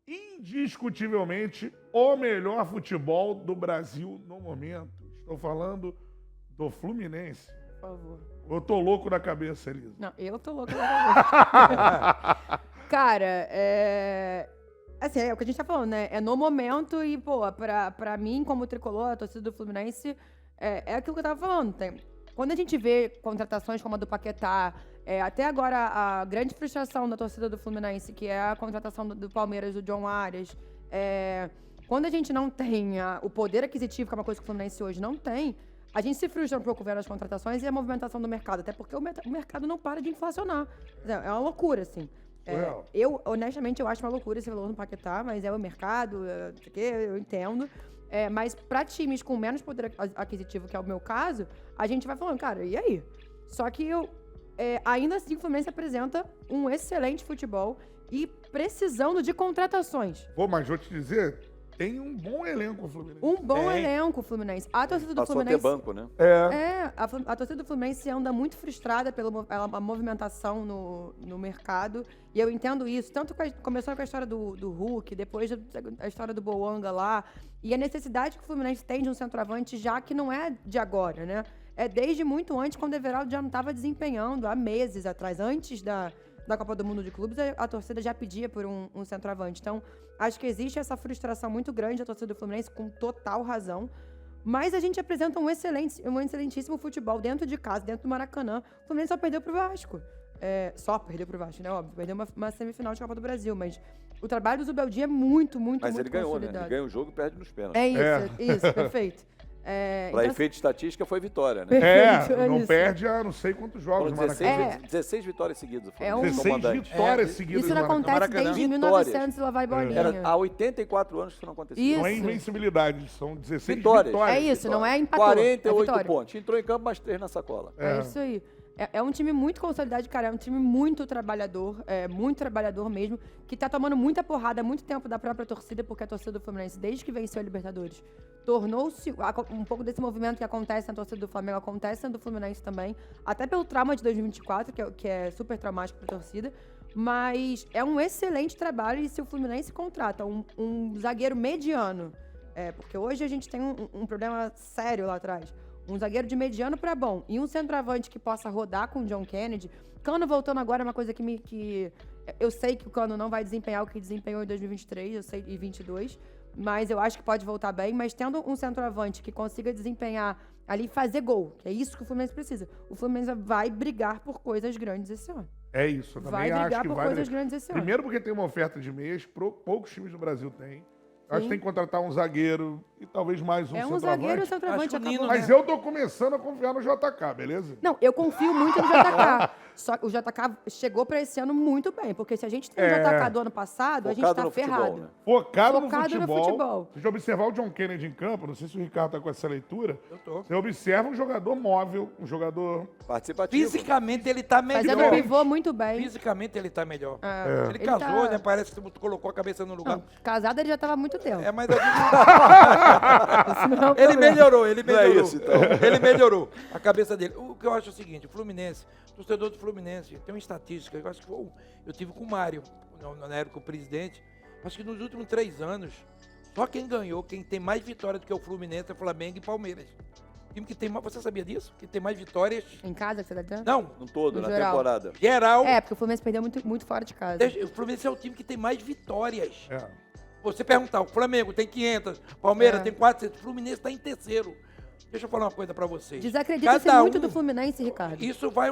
indiscutivelmente o melhor futebol do Brasil no momento. Estou falando do Fluminense. Por favor. Eu tô louco da cabeça, Elisa. Não, eu tô louca da cabeça. Cara, assim, é o que a gente tá falando, né? É no momento e, pô, pra mim, como tricolor, a torcida do Fluminense, é aquilo que eu tava falando. Quando a gente vê contratações como a do Paquetá, até agora a grande frustração da torcida do Fluminense, que é a contratação do Palmeiras, do John Arias, quando a gente não tem o poder aquisitivo, que é uma coisa que o Fluminense hoje não tem, a gente se frustra um pouco vendo as contratações e a movimentação do mercado, até porque o mercado não para de inflacionar. É uma loucura, assim. Eu, honestamente, eu acho uma loucura esse valor no Paquetá, mas é o mercado, eu entendo. Mas para times com menos poder aquisitivo, que é o meu caso, a gente vai falando, cara, e aí? Só que ainda assim o Fluminense apresenta um excelente futebol e precisando de contratações. Pô, mas vou te dizer, tem um bom elenco o Fluminense. Um bom elenco o Fluminense. A torcida do Passou Fluminense... a ter banco, né? A torcida do Fluminense anda muito frustrada pela movimentação no mercado. E eu entendo isso. Tanto começou com a história do Hulk, depois a história do Boanga lá. E a necessidade que o Fluminense tem de um centroavante, já que não é de agora, né? É desde muito antes, quando o Everaldo já não estava desempenhando, há meses atrás, antes da Copa do Mundo de Clubes, a torcida já pedia por um centroavante. Então, acho que existe essa frustração muito grande da torcida do Fluminense, com total razão. Mas a gente apresenta um excelentíssimo futebol dentro de casa, dentro do Maracanã. O Fluminense só perdeu pro Vasco. Só perdeu pro Vasco, né? Óbvio. Perdeu uma semifinal de Copa do Brasil, mas o trabalho do Zubeldia é muito, muito, Mas muito ele ganhou, né? consolidado. Ele ganha o jogo e perde nos pênaltis. Isso, perfeito. Para efeito de estatística, foi vitória, né? Perfeito, não isso. perde há não sei quantos jogos. Foram 16 vitórias seguidas. É 16 vitórias seguidas. Isso não acontece desde 1900 e lá vai bolinha. Há 84 anos que isso não acontecia. Isso. Não é invencibilidade, são 16 Vitórias. vitórias. É isso, não é empatou. 48 pontos. Entrou em campo, mais 3 na sacola. É isso aí. É um time muito consolidado, cara. É um time muito trabalhador mesmo, que tá tomando muita porrada há muito tempo da própria torcida, porque a torcida do Fluminense, desde que venceu a Libertadores, tornou-se um pouco desse movimento que acontece na torcida do Flamengo, acontece na do Fluminense também, até pelo trauma de 2024, que é super traumático pra torcida. Mas é um excelente trabalho e se o Fluminense contrata um zagueiro mediano, porque hoje a gente tem um problema sério lá atrás, um zagueiro de mediano pra bom e um centroavante que possa rodar com o John Kennedy. Cano voltando agora é uma coisa que eu sei que o Cano não vai desempenhar o que desempenhou em 2023, eu sei, e 2022, mas eu acho que pode voltar bem. Mas tendo um centroavante que consiga desempenhar ali e fazer gol, que é isso que o Fluminense precisa. O Fluminense vai brigar por coisas grandes esse ano. É isso, eu também Vai acho brigar que por vai. coisas grandes esse ano. Primeiro porque tem uma oferta de meias, poucos times do Brasil têm. Acho que tem que contratar um zagueiro e talvez mais um centroavante. Zagueiro e centroavante acabou. Mas eu tô começando a confiar no JK, beleza? Não, eu confio muito no JK. Só que o JK chegou pra esse ano muito bem, porque se a gente tem o JK do ano passado, a gente tá ferrado. Futebol, né? Focado no Focado no futebol. Se você observar o John Kennedy em campo, não sei se o Ricardo tá com essa leitura. Eu tô. Você observa um jogador móvel, um jogador... Participativo. Fisicamente ele tá melhor. Fazendo o pivô muito bem. Fisicamente ele tá melhor. Ele Ele casou, tá- né? Parece que tu colocou a cabeça no lugar. Não, casado ele já tava há muito tempo. Mas eu digo, Esse não é o ele problema. melhorou, ele Não é melhorou. isso, então. Ele melhorou a cabeça dele. O que eu acho é o seguinte, o Fluminense, o torcedor do Fluminense, tem uma estatística, eu acho que eu tive com o Mário, na época o presidente, acho que nos últimos 3 anos, só quem ganhou, quem tem mais vitórias do que o Fluminense é Flamengo e Palmeiras. Time que tem mais, você sabia disso? Que tem mais vitórias? Em casa, que você tá dizendo? Não, No todo, No na geral. temporada. geral. Porque o Fluminense perdeu muito, muito fora de casa. O Fluminense é o time que tem mais vitórias. É. Você perguntar, o Flamengo tem 500, Palmeiras É. tem 400, o Fluminense está em terceiro. Deixa eu falar uma coisa pra vocês. Desacredita-se Cada muito um- do Fluminense, Ricardo. Isso vai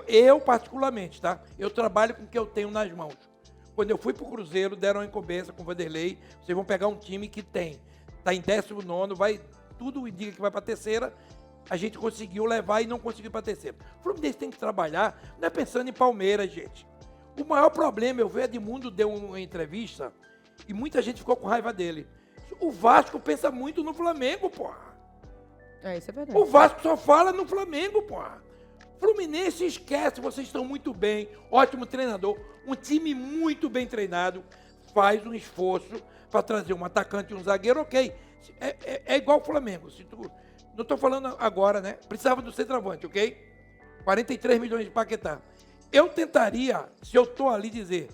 eu particularmente, tá? Eu trabalho com o que eu tenho nas mãos. Quando eu fui pro Cruzeiro, deram uma incumbência com o Vanderlei, vocês vão pegar um time que tá em 19º, vai, tudo indica que vai pra terceira, a gente conseguiu levar e não conseguiu pra terceira. O Fluminense tem que trabalhar, não é pensando em Palmeiras, gente. O maior problema, eu vi Edmundo deu uma entrevista e muita gente ficou com raiva dele. O Vasco pensa muito no Flamengo, porra. Isso é verdade. O Vasco só fala no Flamengo, porra. Fluminense esquece, vocês estão muito bem, ótimo treinador, um time muito bem treinado, faz um esforço para trazer um atacante e um zagueiro, ok. É igual o Flamengo. Não estou falando agora, né? Precisava do centroavante, ok? 43 milhões de Paquetá. Eu tentaria, se eu estou ali, dizer,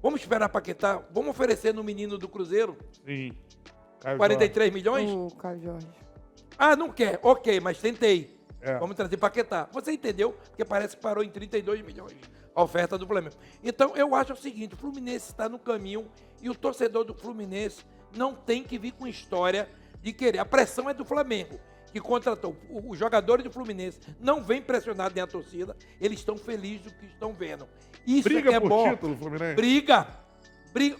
Vamos esperar Paquetá? Vamos oferecer no menino do Cruzeiro? Sim. Caio 43 milhões? O Caio Jorge. Ah, não quer. Ok, mas tentei. É. Vamos trazer Paquetá. Você entendeu? Porque parece que parou em 32 milhões a oferta do Flamengo. Então, eu acho o seguinte, o Fluminense está no caminho e o torcedor do Fluminense não tem que vir com história de querer. A pressão é do Flamengo, que contratou. Os jogadores do Fluminense não vêm pressionados nem a torcida, eles estão felizes do que estão vendo. Isso Briga é que é por bom. título, Fluminense? Briga.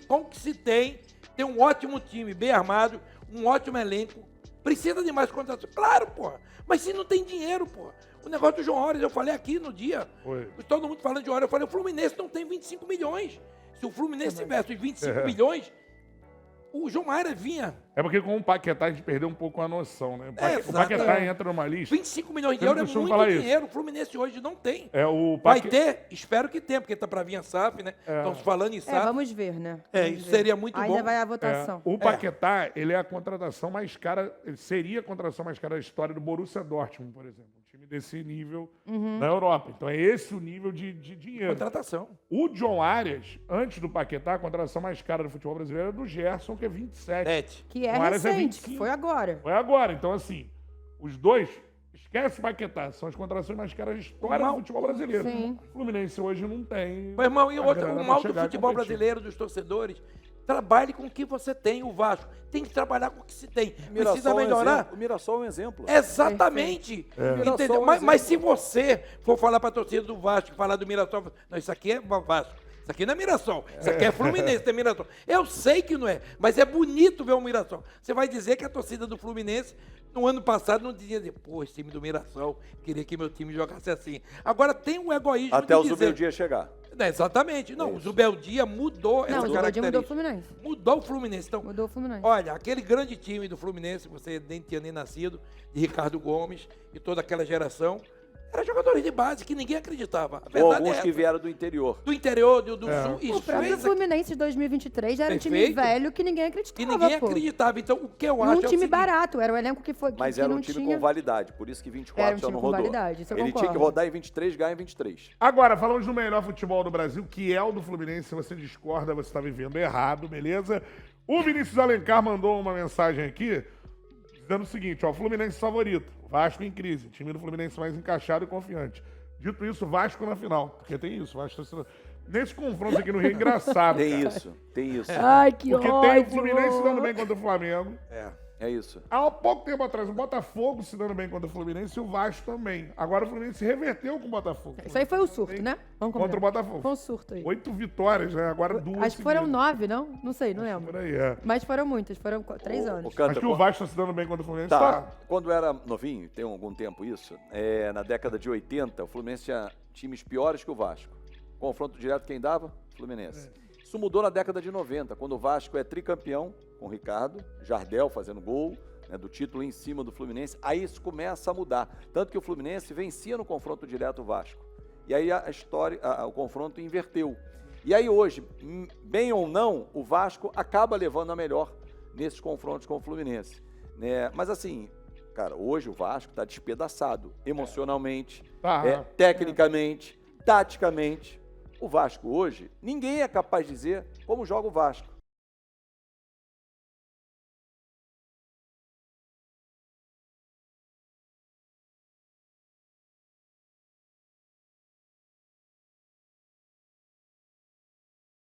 Como que se tem um ótimo time, bem armado, um ótimo elenco. Precisa de mais contratação. Claro, porra. Mas se não tem dinheiro, porra. O negócio do João Horres, eu falei aqui no dia. Foi. Todo mundo falando de João Horres. Eu falei, o Fluminense não tem 25 milhões. Se o Fluminense tivesse os 25 milhões, o João Horres vinha. É porque com o Paquetá a gente perdeu um pouco a noção, né? O exato. Paquetá entra numa lista. 25 milhões de Eu euros é costumo falar muito isso. dinheiro. O Fluminense hoje não tem. O Vai ter? Espero que tenha, porque tá para vir a SAF, né? Estamos falando em SAF. Vamos ver, né? Isso seria muito Ainda bom. vai a votação. O Paquetá, ele é a contratação mais cara, ele seria a contratação mais cara da história do Borussia Dortmund, por exemplo. Um time desse nível na Europa. Então é esse o nível de dinheiro. Contratação. O John Arias, antes do Paquetá, a contratação mais cara do futebol brasileiro era do Gerson, que é 27. Que é O Arias é recente, 25. que foi agora. Foi agora. Então, assim, os dois, esquece o Paquetá, são as contratações mais caras da história do futebol brasileiro. Sim. O Fluminense hoje não tem. Meu irmão, e a outra, grana o pra mal do chegar e futebol competir. brasileiro, dos torcedores, trabalhe com o que você tem, o Vasco. Tem que trabalhar com o que se tem. Precisa melhorar. O Mirassol é um exemplo. Exatamente. Mirassol Entendeu? é um Mas se você for falar para a torcida do Vasco, falar do Mirassol, não, isso aqui é Vasco. Isso aqui não é Mirassol. Isso aqui é Fluminense, não é Mirassol. Eu sei que não é, mas é bonito ver o Mirassol. Você vai dizer que a torcida do Fluminense, no ano passado, não dizia, pô, esse time do Mirassol, queria que meu time jogasse assim. Agora tem um egoísmo Até de o dizer... Zubeldia chegar. Exatamente. Não, o Zubeldia mudou Não, essa o Zubeldia mudou o característica. Fluminense. Mudou o Fluminense. Então, Mudou o Fluminense. olha, aquele grande time do Fluminense, você nem tinha nem nascido, de Ricardo Gomes e toda aquela geração, eram jogadores de base que ninguém acreditava. A Ou verdade alguns é que essa. vieram do interior. Do interior, do sul. O Isso próprio fez Fluminense de 2023 já era um time Perfeito. velho que ninguém acreditava, que ninguém pô. acreditava. Então, o que eu E acho um é o time seguinte, barato, era o elenco que foi Mas que era não um time tinha... com validade, por isso que 24 Era um já time não com rodou. validade, isso eu Ele tinha que concordo. rodar em 23, ganhar em 23. Agora, falamos do melhor futebol do Brasil, que é o do Fluminense. Se você discorda, você está vivendo errado, beleza? O Vinícius Alencar mandou uma mensagem aqui, dizendo o seguinte, ó, Fluminense favorito, Vasco em crise, time do Fluminense mais encaixado e confiante. Dito isso, Vasco na final, porque tem isso, Vasco nesse confronto aqui no Rio é engraçado, Tem cara. isso, tem isso. Ai, que Porque ódio! tem o Fluminense se dando bem contra o Flamengo. É isso. Há pouco tempo atrás, o Botafogo se dando bem contra o Fluminense e o Vasco também. Agora o Fluminense se reverteu com o Botafogo. Isso aí foi o surto, né? Vamos Contra o combinar. Botafogo. Foi um surto aí. 8 vitórias, né? Agora 2 Acho que foram 9, não? Não sei, não lembro. Por aí, é. Mas foram muitas, foram 3 anos. Canta, Acho que o Vasco está se dando bem contra o Fluminense. Tá. Tá. Quando eu era novinho, tem algum tempo isso, na década de 80, o Fluminense tinha times piores que o Vasco. Confronto direto, quem dava? Fluminense. Isso mudou na década de 90, quando o Vasco é tricampeão, com o Ricardo, Jardel fazendo gol, né, do título em cima do Fluminense. Aí isso começa a mudar. Tanto que o Fluminense vencia no confronto direto o Vasco. E aí a história, o confronto inverteu. E aí hoje, bem ou não, o Vasco acaba levando a melhor nesses confrontos com o Fluminense. Né? Mas assim, cara, hoje o Vasco está despedaçado emocionalmente, tecnicamente, taticamente. O Vasco hoje, ninguém é capaz de dizer como joga o Vasco.